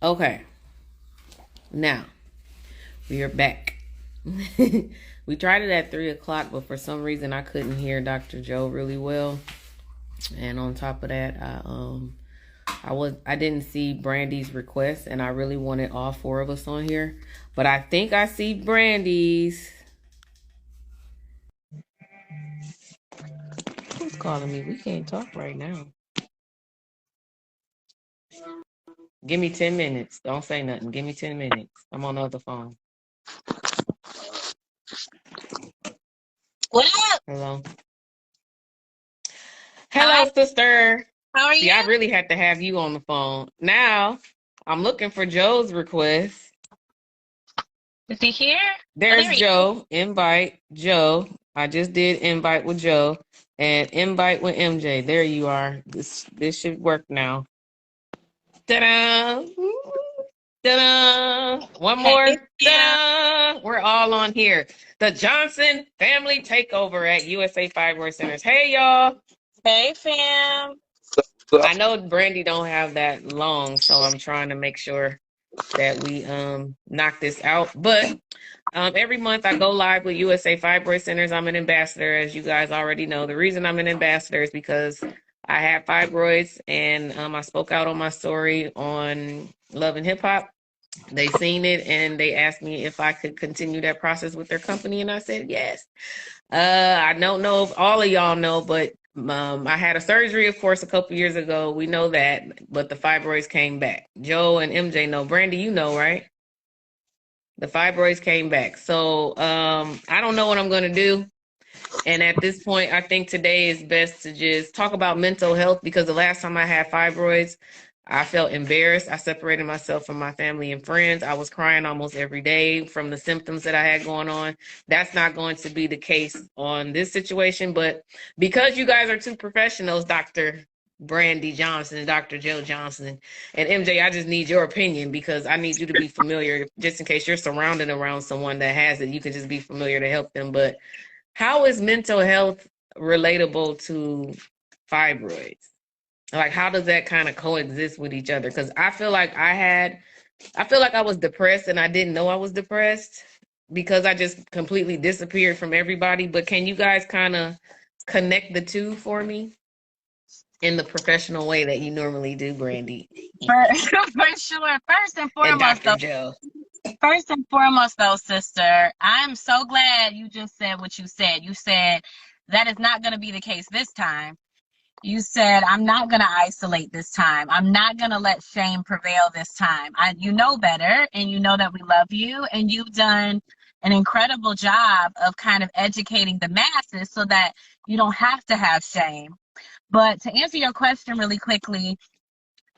Okay, now we are back. We tried it at 3 o'clock, but for some reason I couldn't hear Dr. Joe really well. And on top of that, I didn't see Brandy's request, and I really wanted all four of us on here. But I think I see Brandy's. Who's calling me? We can't talk right now. Give me 10 minutes. Don't say nothing. Give me 10 minutes. I'm on the other phone. What up? Hello. Hi, Hello, sister. how are See, you? I really had to have you on the phone. Now, I'm looking for Joe's request. Is he here? Oh, There's there he is. Joe. Invite Joe. I just did invite with Joe and invite with MJ. There you are. This should work now. Ta-da! Ta-da! One Hey, more. Sam. Ta-da! We're all on here. The Johnson Family Takeover at USA Fibroid Centers. Hey, y'all. Hey, fam. I know Brandy don't have that long, so I'm trying to make sure that we knock this out. But every month I go live with USA Fibroid Centers. I'm an ambassador, as you guys already know. The reason I'm an ambassador is because I have fibroids, and I spoke out on my story on Love and Hip Hop. They seen it and they asked me if I could continue that process with their company, and I said yes. I don't know if all of y'all know, but I had a surgery, of course, a couple years ago. We know that, but the fibroids came back. Joe and MJ know. Brandy, you know, right? The fibroids came back. So I don't know what I'm going to do. And at this point, I think today is best to just talk about mental health, because the last time I had fibroids, I felt embarrassed. I separated myself from my family and friends. I was crying almost every day from the symptoms that I had going on. That's not going to be the case on this situation. But because you guys are two professionals, Dr. Brandy Johnson and Dr. Joe Johnson and MJ, I just need your opinion, because I need you to be familiar, just in case you're surrounded around someone that has it. You can just be familiar to help them. But how is mental health relatable to fibroids? Like, how does that kind of coexist with each other? Because I feel like I was depressed and I didn't know I was depressed because I just completely disappeared from everybody. But can you guys kind of connect the two for me in the professional way that you normally do, Brandy For, for sure. and Dr. Joe? First and foremost, though, sister, I'm so glad you just said what you said. You said that is not going to be the case this time. You said, I'm not going to isolate this time. I'm not going to let shame prevail this time. You know better, and you know that we love you, and you've done an incredible job of kind of educating the masses so that you don't have to have shame. But to answer your question really quickly,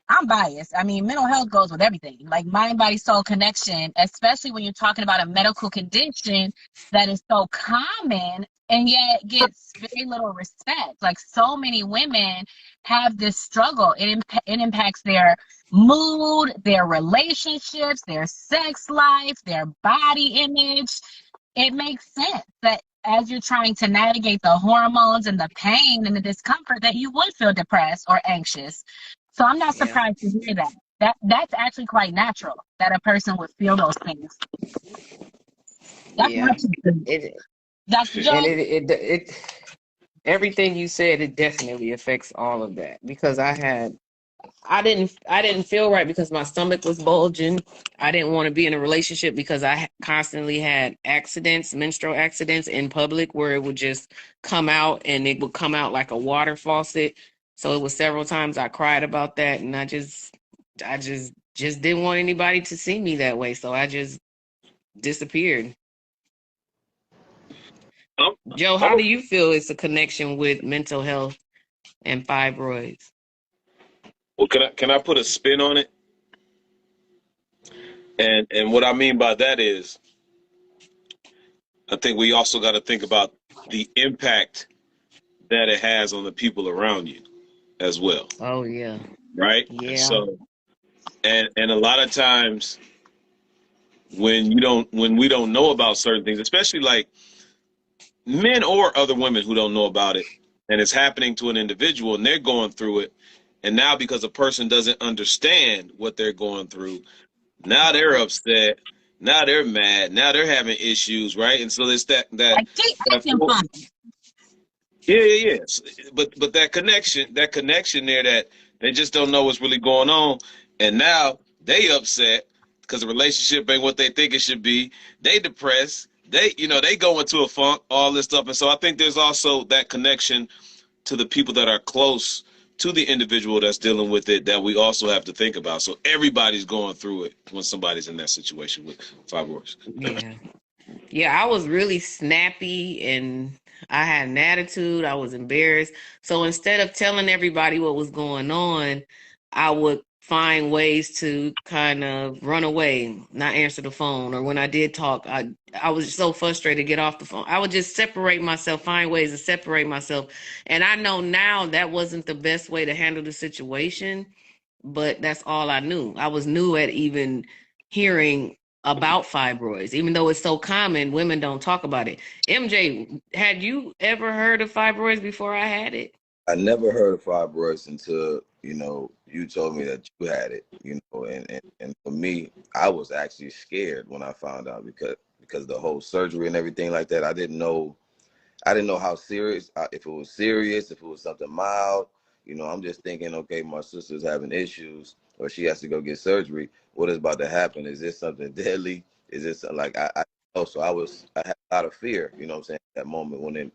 I'm biased. I mean, mental health goes with everything, like mind, body, soul connection, especially when you're talking about a medical condition that is so common and yet gets very little respect. Like, so many women have this struggle. It impacts their mood, their relationships, their sex life, their body image. It makes sense that as you're trying to navigate the hormones and the pain and the discomfort, that you would feel depressed or anxious. So I'm not Yeah. surprised to hear that. That's actually quite natural that a person would feel those things. That's Yeah. what you think. It Dr. and Joe. everything you said, it definitely affects all of that, because I didn't feel right because my stomach was bulging. I didn't want to be in a relationship because I constantly had accidents, menstrual accidents in public, where it would just come out, and it would come out like a water faucet. So it was several times I cried about that, and I just didn't want anybody to see me that way. So I just disappeared. I'm, Joe, how I'm do you feel it's a connection with mental health and fibroids? well, can I put a spin on it? And what I mean by that is, I think we also got to think about the impact that it has on the people around you as well, Oh yeah. right? And Yeah. so, and a lot of times when we don't know about certain things, especially like men or other women who don't know about it, and it's happening to an individual and they're going through it, And now because a person doesn't understand what they're going through, now they're upset. Now they're mad. Now they're having issues, right? And so it's Like, keep that acting fun. yes. But that connection there that they just don't know what's really going on, and now they upset because the relationship ain't what they think it should be. They depressed. They go into a funk, all this stuff, and so I think there's also that connection to the people that are close to the individual that's dealing with it that we also have to think about. So everybody's going through it when somebody's in that situation with fibroids. Yeah. Yeah, I was really snappy and I had an attitude. I was embarrassed. So instead of telling everybody what was going on, I would find ways to kind of run away, not answer the phone. Or when I did talk, I was so frustrated to get off the phone. I would just separate myself, find ways to separate myself. And I know now that wasn't the best way to handle the situation, but that's all I knew. I was new at even hearing about fibroids, even though it's so common, women don't talk about it. MJ, had you ever heard of fibroids before I had it? I never heard of fibroids until, you told me that you had it, and for me, I was actually scared when I found out because of the whole surgery and everything like that. I didn't know how serious, if it was serious, if it was something mild. I'm just thinking, okay, my sister's having issues or she has to go get surgery. What is about to happen? Is this something deadly? Is this like, I know. So I had a lot of fear, what I'm saying, at that moment when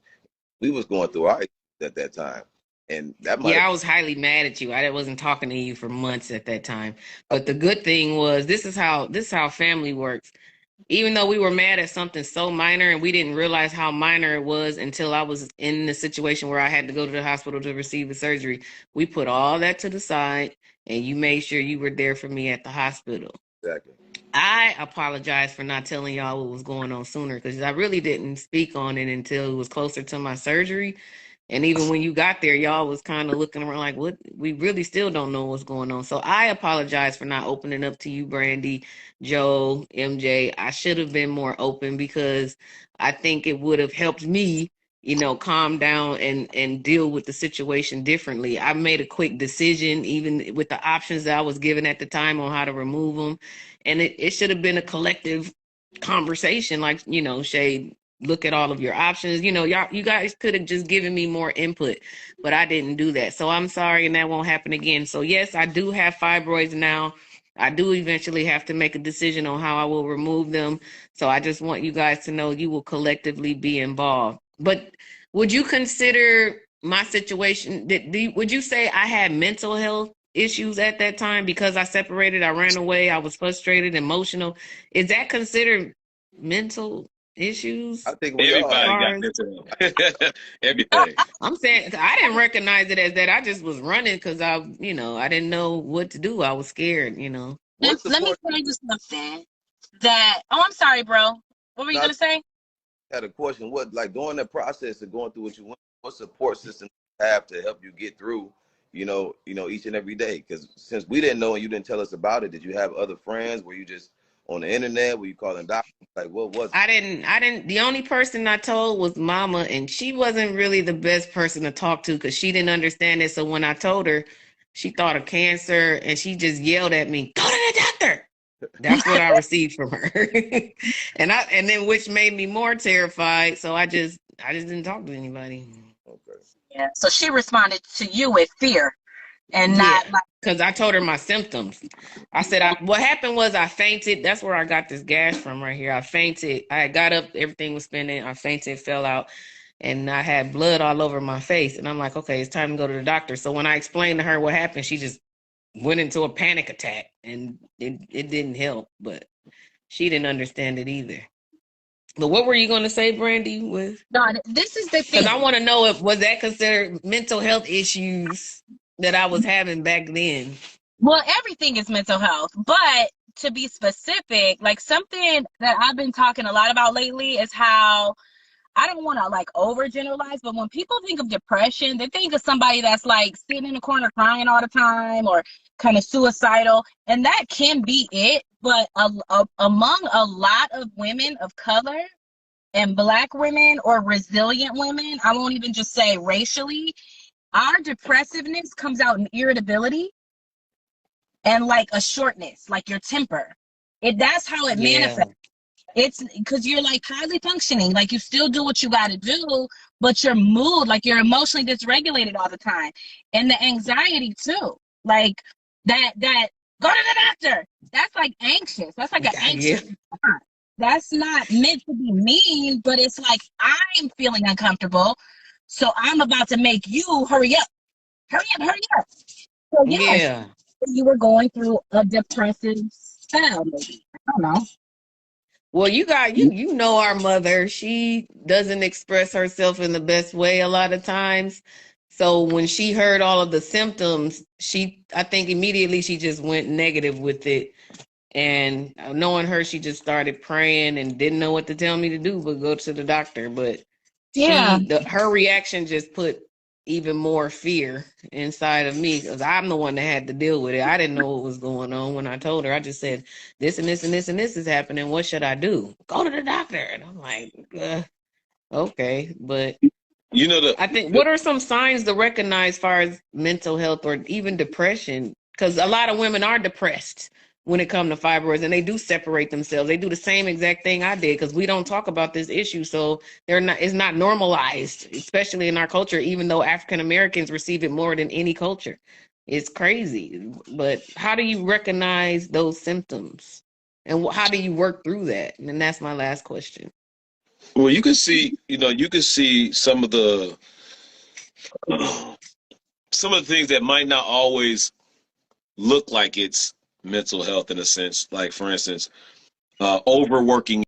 we was going through our issues at that time. And that might Yeah, have I was highly mad at you. I wasn't talking to you for months at that time. But the good thing was this is how family works. Even though we were mad at something so minor and we didn't realize how minor it was until I was in the situation where I had to go to the hospital to receive the surgery, we put all that to the side and you made sure you were there for me at the hospital. exactly. I apologize for not telling y'all what was going on sooner because I really didn't speak on it until it was closer to my surgery. And even when you got there, y'all was kind of looking around like, what? We really still don't know what's going on. So I apologize for not opening up to you, Brandy, Joe, MJ. I should have been more open because I think it would have helped me, calm down and deal with the situation differently. I made a quick decision, even with the options that I was given at the time on how to remove them. And it should have been a collective conversation, like, Shay, look at all of your options. You guys could have just given me more input, but I didn't do that. So I'm sorry, and that won't happen again. So yes, I do have fibroids now. I do eventually have to make a decision on how I will remove them. So I just want you guys to know you will collectively be involved. But would you consider my situation, would you say I had mental health issues at that time because I separated, I ran away, I was frustrated, emotional? Is that considered mental issues? I think we all Everybody got Cars. this. Everything. I'm saying I didn't recognize it as that. I just was running because I didn't know what to do. I was scared. What's Let me support? tell you something. I'm sorry, bro. What were you I gonna say? had a question. What, like, during the process of going through what you went, what support system do you have to help you get through, each and every day? Because since we didn't know and you didn't tell us about it, did you have other friends? Were you just on the internet? Were you calling doctors? Like, what was it? I didn't. The only person I told was Mama, and she wasn't really the best person to talk to because she didn't understand it. So when I told her, she thought of cancer, and she just yelled at me, "Go to the doctor." That's what I received from her, and then which made me more terrified. So I just didn't talk to anybody. Okay. Yeah. So she responded to you with fear and Yeah, not like. because I told her my symptoms. I said, what happened was I fainted. That's where I got this gash from right here. I fainted. I got up, everything was spinning. I fainted, fell out, and I had blood all over my face. And I'm like, okay, it's time to go to the doctor. So when I explained to her what happened, she just went into a panic attack, and it didn't help. But she didn't understand it either. But what were you going to say, Brandy? No, this is the Because thing. I want to know if was that considered mental health issues that I was having back then. Well, everything is mental health, but to be specific, like something that I've been talking a lot about lately is how I don't want to like overgeneralize, but when people think of depression, they think of somebody that's like sitting in the corner crying all the time or kind of suicidal, and that can be it. But among a lot of women of color and Black women or resilient women, I won't even just say racially, our depressiveness comes out in irritability and like a shortness, like your temper. That's how it Yeah. manifests. It's because you're like highly functioning, like you still do what you got to do, but your mood, like you're emotionally dysregulated all the time, and the anxiety too, like that go to the doctor. That's like anxious. That's like an Yeah. anxious response. That's not meant to be mean, but it's like I'm feeling uncomfortable, so I'm about to make you hurry up, hurry up, hurry up. So yes, Yeah. you were going through a depressive spell, maybe. I don't know. Well, you know our mother. She doesn't express herself in the best way a lot of times. So when she heard all of the symptoms, I think immediately she just went negative with it. And knowing her, she just started praying and didn't know what to tell me to do but go to the doctor. But Yeah. her reaction just put even more fear inside of me because I'm the one that had to deal with it. I didn't know what was going on when I told her. I just said, this and this and this and this is happening. What should I do? Go to the doctor. And I'm like, okay. But You know I think, what are some signs to recognize as far as mental health or even depression? Because a lot of women are depressed when it comes to fibroids, and they do separate themselves. They do the same exact thing I did because we don't talk about this issue, so it's not normalized, especially in our culture. Even though African Americans receive it more than any culture, it's crazy. But how do you recognize those symptoms, and how do you work through that? And that's my last question. Well, you can see, you can see some of the things that might not always look like it's mental health in a sense. Like, for instance, overworking